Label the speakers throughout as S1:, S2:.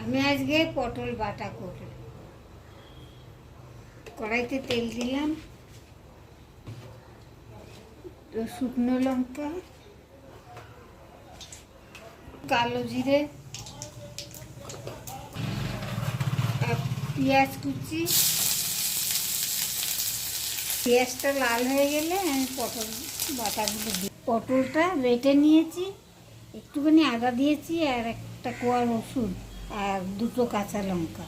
S1: আমি আজকে পটল বাটা করব। কড়াইতে তেল দিলাম, শুকনো লঙ্কা, কালো জিরে, পেঁয়াজ কুচি। পেঁয়াজটা লাল হয়ে গেলে আমি পটল বাটাগুলো দিই। পটলটা বেটে নিয়েছি, একটুখানি আদা দিয়েছি আর একটা কোয়া রসুন আর দুটো কাঁচা লঙ্কা।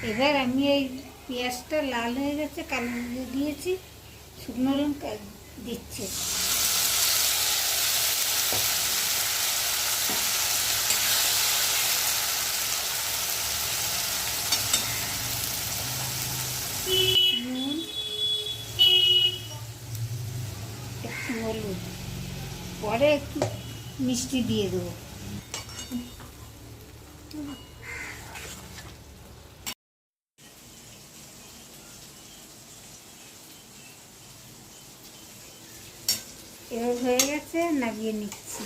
S1: এবার আমি এই পেঁয়াজটা লাল হয়ে গেছে, কালো জিরে দিয়েছি, শুকনো লঙ্কা দিচ্ছি। নুন, একটু হলুদ, পরে একটু মিষ্টি দিয়ে দেবো। এবার হয়ে গেছে, নামিয়ে নিচ্ছি।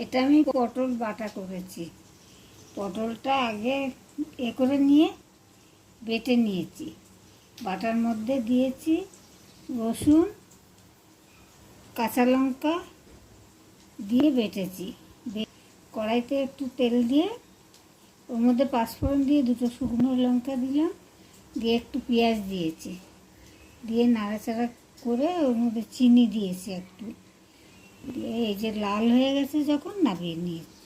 S1: এটা আমি পটল বাটা করেছি। পটলটা আগে করে নিয়ে বেটে নিয়েছি। বাটার মধ্যে দিয়েছি রসুন, কাঁচা লঙ্কা দিয়ে বেটেছি। কড়াইতে একটু তেল দিয়ে ওর মধ্যে পাঁচফোড়ন দিয়ে দুটো শুকনো লঙ্কা দিলাম, দিয়ে একটু পেঁয়াজ দিয়েছি, দিয়ে নাড়াচাড়া করে ওর মধ্যে চিনি দিয়েছি একটু, দিয়ে এই যে লাল হয়ে গেছে যখন নামিয়ে নিয়েছি।